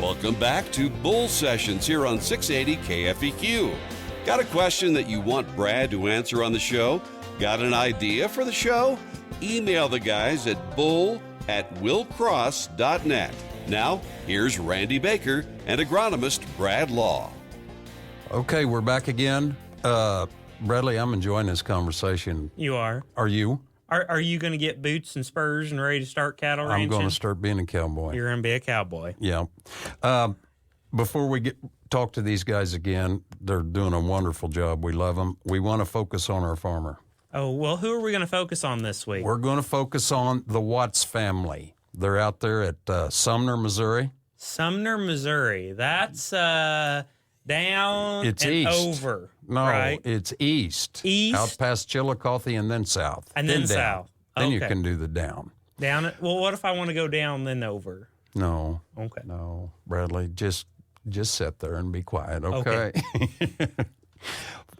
Welcome back to Bull Sessions here on 680 KFEQ. Got a question that you want Brad to answer on the show? Got an idea for the show? Email the guys at bull@willcross.net. Now, here's Randy Baker and agronomist Brad Law. Okay, we're back again. Bradley, I'm enjoying this conversation. You are. Are you? Are you going to get boots and spurs and ready to start cattle ranching? I'm going to start being a cowboy. You're going to be a cowboy. Yeah. Before we talk to these guys again, they're doing a wonderful job. We love them. We want to focus on our farmer. Oh, well, who are we going to focus on this week? We're going to focus on the Watts family. They're out there at Sumner, Missouri. Sumner, Missouri. That's down it's and east. over. No, right? it's east. East? Out past Chillicothe and then south. And then down. south. Then you Okay. can do the down. Down it. Well, what if I want to go down then over? No. Okay. No, Bradley, just sit there and be quiet, okay?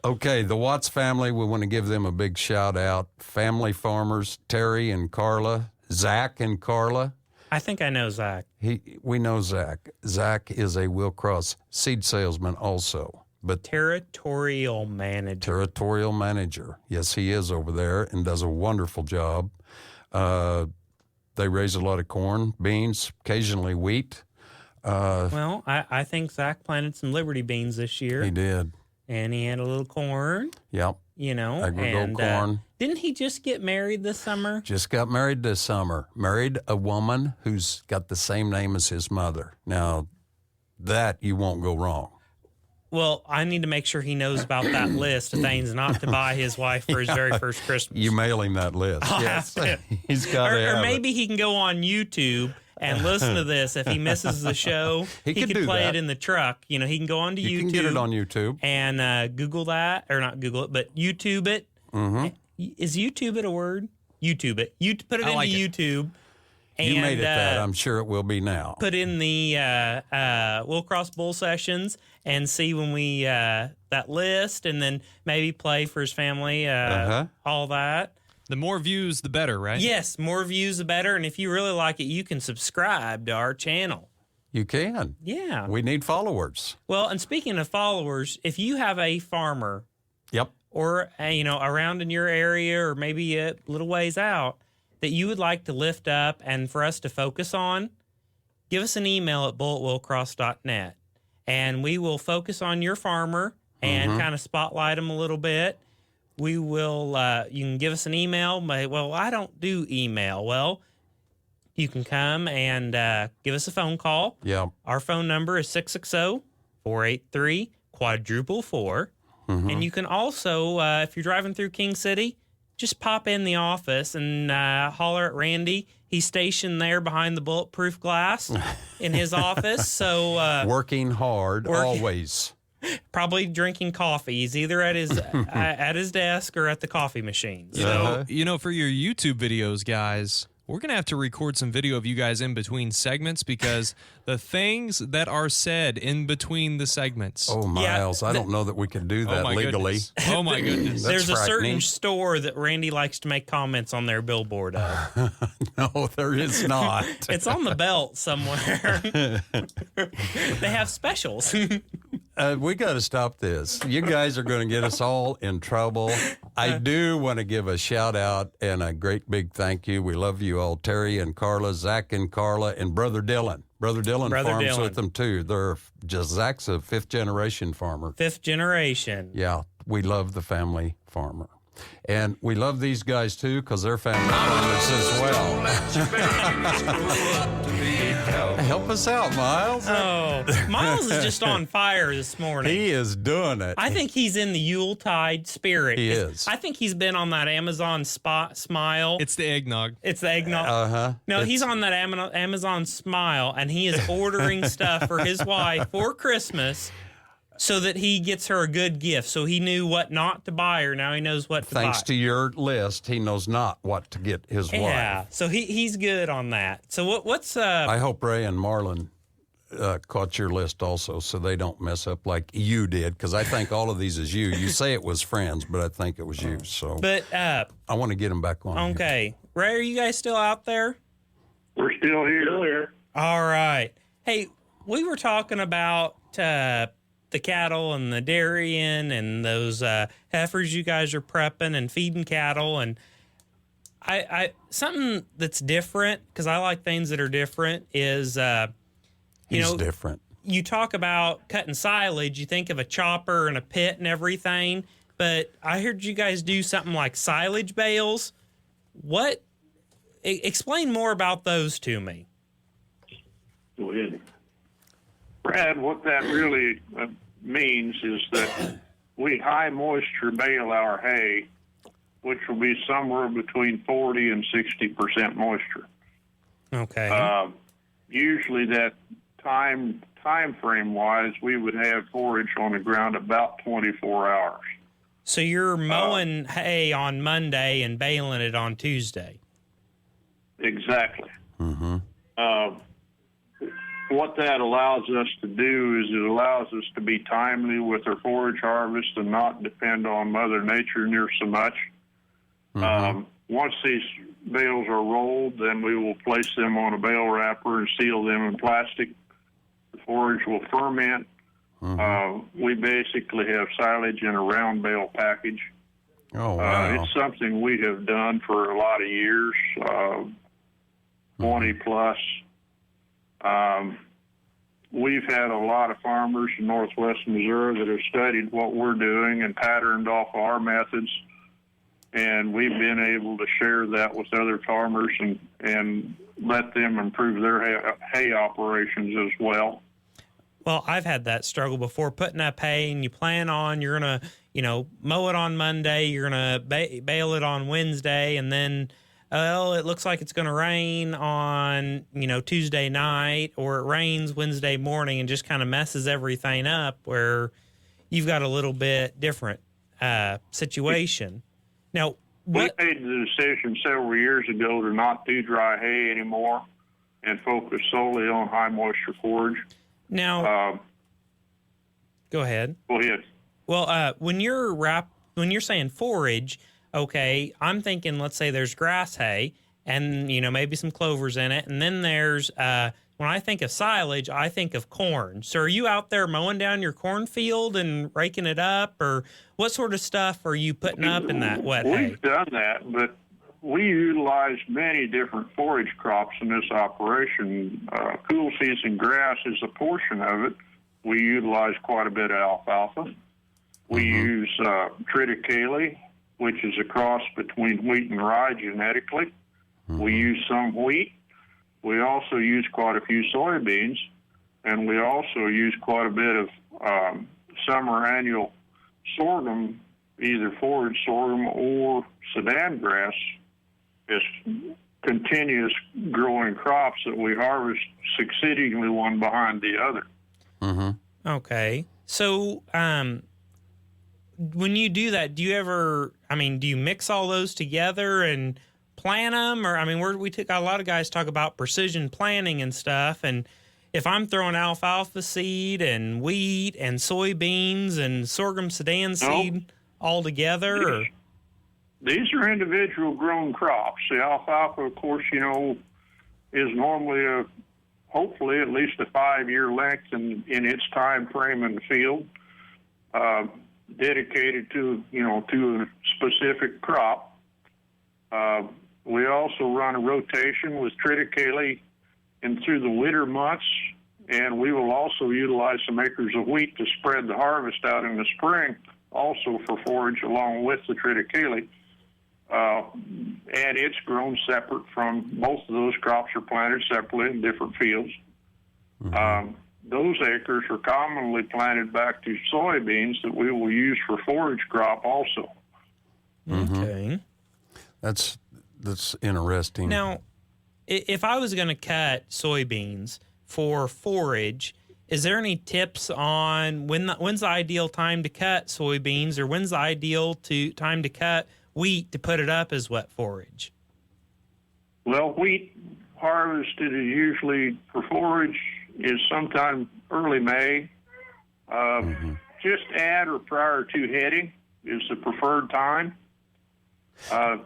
Okay, the Watts family, we want to give them a big shout out. Family farmers, Terry and Carla, Zach and Carla. I think I know Zach. We know Zach. Zach is a Willcross seed salesman also. But Territorial manager. Yes, he is over there and does a wonderful job. They raise a lot of corn, beans, occasionally wheat. Well, I think Zach planted some Liberty beans this year. He did. And he had a little corn. Yep. You know. Agrigo corn. Didn't he just get married this summer? Just got married this summer. Married a woman who's got the same name as his mother. Now, that you won't go wrong. Well, I need to make sure he knows about that list of things not to buy his wife for his very first Christmas. You mail him that list. Yes. He's got to have Or maybe he can go on YouTube and listen to this. If he misses the show, he could play it in the truck. You know, he can go onto YouTube. You can get it on YouTube. And Google that, or not Google it, but YouTube it. Mm-hmm. Is YouTube it a word? YouTube it. You put it into YouTube. And, you made it that. I'm sure it will be now. Put in the Willcross Bull Sessions and see when we that list, and then maybe play for his family, all that. The more views, the better, right? Yes, more views, the better. And if you really like it, you can subscribe to our channel. You can. Yeah. We need followers. Well, and speaking of followers, if you have a farmer, yep, or around in your area, or maybe a little ways out, that you would like to lift up and for us to focus on, give us an email at bull@willcross.net, and we will focus on your farmer and kind of spotlight them a little bit. We will, you can give us an email. Well, I don't do email. Well, you can come and give us a phone call. Yeah. Our phone number is 660-483-444. And you can also, if you're driving through King City, just pop in the office and holler at Randy. He's stationed there behind the bulletproof glass in his office. So working hard, always. Probably drinking coffee. He's either at his at his desk or at the coffee machine. So, for your YouTube videos, guys, we're going to have to record some video of you guys in between segments, because the things that are said in between the segments. Oh, Miles, I don't know that we can do that legally. Goodness. Oh, my goodness. There's a certain store that Randy likes to make comments on their billboard of. No, there is not. It's on the belt somewhere. They have specials. We got to stop this. You guys are going to get us all in trouble. I do want to give a shout out and a great big thank you. We love you all, Terry and Carla, Zach and Carla, and Brother Dylan. Brother Dylan farms with them too. Zach's a fifth generation farmer. Fifth generation. Yeah, we love the family farmer. And we love these guys too, because they're family farmers as well. Help us out, Miles. Oh, Miles is just on fire this morning. He is doing it. I think he's in the Yuletide spirit. He is. I think he's been on that Amazon Smile. It's the eggnog. It's the eggnog. No, he's on that Amazon Smile, and he is ordering stuff for his wife for Christmas, so that he gets her a good gift. So he knew what not to buy her. Now he knows what to buy. Thanks to your list, he knows not what to get his wife. Yeah, so he's good on that. So what's... I hope Ray and Marlon caught your list also, so they don't mess up like you did, because I think all of these is you. You say it was friends, but I think it was you. So, but I want to get them back on. Okay. Here. Ray, are you guys still out there? We're still here. All right. Hey, we were talking about the cattle and the dairying and those heifers you guys are prepping and feeding cattle. And I something that's different, because I like things that are different, is, He's different. You talk about cutting silage, you think of a chopper and a pit and everything, but I heard you guys do something like silage bales. Explain more about those to me. Go ahead. Brad, what that really means is that we high moisture bale our hay, which will be somewhere between 40 and 60% moisture. Okay. Usually that time frame wise, we would have forage on the ground about 24 hours. So you're mowing hay on Monday and baling it on Tuesday. Exactly. Mm-hmm. What that allows us to do is it allows us to be timely with our forage harvest and not depend on Mother Nature near so much. Mm-hmm. Once these bales are rolled, then we will place them on a bale wrapper and seal them in plastic. The forage will ferment. Mm-hmm. We basically have silage in a round bale package. Oh, wow. It's something we have done for a lot of years, 20 plus. We've had a lot of farmers in northwest Missouri that have studied what we're doing and patterned off our methods, and we've been able to share that with other farmers and let them improve their hay operations as well. Well, I've had that struggle before, putting up hay, and you plan on you're going to, mow it on Monday, you're going to bale it on Wednesday, and then, it looks like it's going to rain on, Tuesday night, or it rains Wednesday morning and just kind of messes everything up, where you've got a little bit different situation. Now, we made the decision several years ago to not do dry hay anymore and focus solely on high moisture forage. Now, go ahead. Go ahead. Well, when you're saying forage, okay, I'm thinking, let's say there's grass hay and, maybe some clovers in it. And then there's, when I think of silage, I think of corn. So are you out there mowing down your cornfield and raking it up, or what sort of stuff are you putting up in that wet hay? We've done that, but we utilize many different forage crops in this operation. Cool season grass is a portion of it. We utilize quite a bit of alfalfa. We use triticale, which is a cross between wheat and rye genetically. We use some wheat. We also use quite a few soybeans, and we also use quite a bit of summer annual sorghum, either forage sorghum or Sudan grass, as continuous growing crops that we harvest succeedingly one behind the other. Mm-hmm. Okay. So, when you do that, do you mix all those together and plant them? Or, a lot of guys talk about precision planting and stuff. And if I'm throwing alfalfa seed and wheat and soybeans and sorghum Sudan seed all together, These are individual grown crops. The alfalfa, of course, is normally hopefully at least a 5-year length in its time frame in the field, dedicated to a specific crop. We also run a rotation with triticale through the winter months, and we will also utilize some acres of wheat to spread the harvest out in the spring, also for forage along with the triticale. And it's grown separate from both of those crops are planted separately in different fields. Those acres are commonly planted back to soybeans that we will use for forage crop also. Okay. That's interesting. Now, if I was going to cut soybeans for forage, is there any tips on when's the ideal time to cut soybeans, or when's the ideal time to cut wheat to put it up as wet forage? Well, wheat harvested is usually for forage is sometime early May. Just at or prior to heading is the preferred time.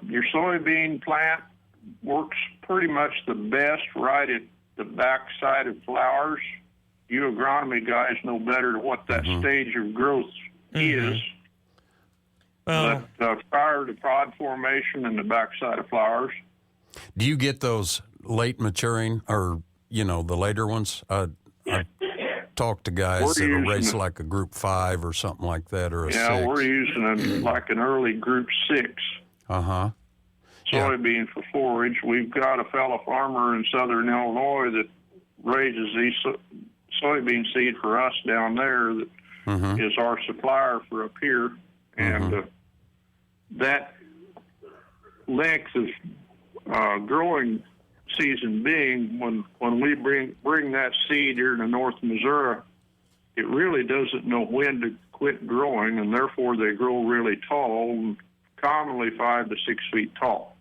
Your soybean plant works pretty much the best right at the back side of flowers. you agronomy guys know better what that stage of growth is. Well, But prior to pod formation and the backside of flowers. Do you get those late maturing or, the later ones? I talk to guys that will race like a group 5 or something like that, or a 6. Yeah, we're using like an early group 6. Uh-huh. Soybean for forage. We've got a fellow farmer in southern Illinois that raises these soybean seed for us down there that is our supplier for up here. And that length of growing season being when we bring that seed here to North Missouri, it really doesn't know when to quit growing, and therefore they grow really tall, commonly 5 to 6 feet tall.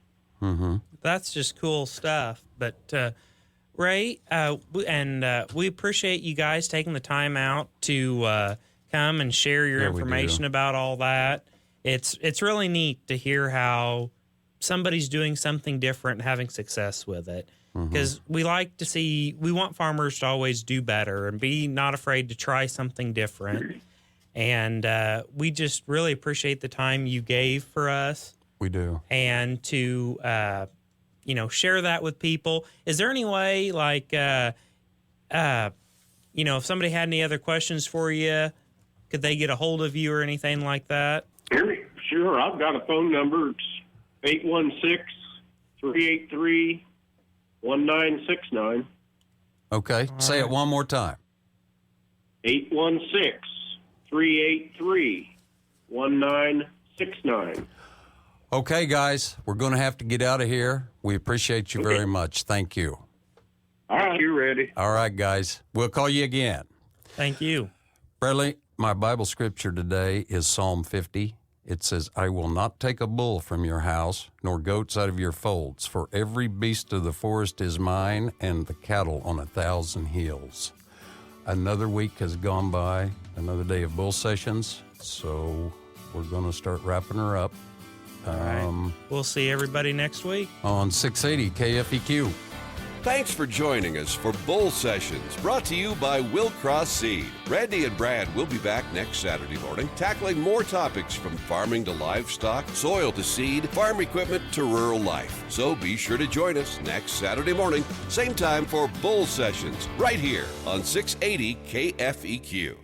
That's just cool stuff. But Ray, we appreciate you guys taking the time out to come and share your information about all that. It's really neat to hear how somebody's doing something different and having success with it. Because we want farmers to always do better and be not afraid to try something different. And we just really appreciate the time you gave for us. We do. And to, share that with people. Is there any way, if somebody had any other questions for you, could they get a hold of you or anything like that? Sure. I've got a phone number. It's 816-383-1969. Okay. Say it one more time. 816-383-1969. Okay, guys, we're going to have to get out of here. We appreciate you very much. Thank you. All right. You ready? All right, guys. We'll call you again. Thank you. Bradley, my Bible scripture today is Psalm 50. It says, I will not take a bull from your house, nor goats out of your folds, for every beast of the forest is mine, and the cattle on 1,000 hills. Another week has gone by, another day of bull sessions, so we're going to start wrapping her up. All right. We'll see everybody next week on 680 KFEQ. Thanks for joining us for Bull Sessions, brought to you by Willcross Seed. Randy and Brad will be back next Saturday morning, tackling more topics from farming to livestock, soil to seed, farm equipment to rural life. So be sure to join us next Saturday morning, same time for Bull Sessions, right here on 680 KFEQ.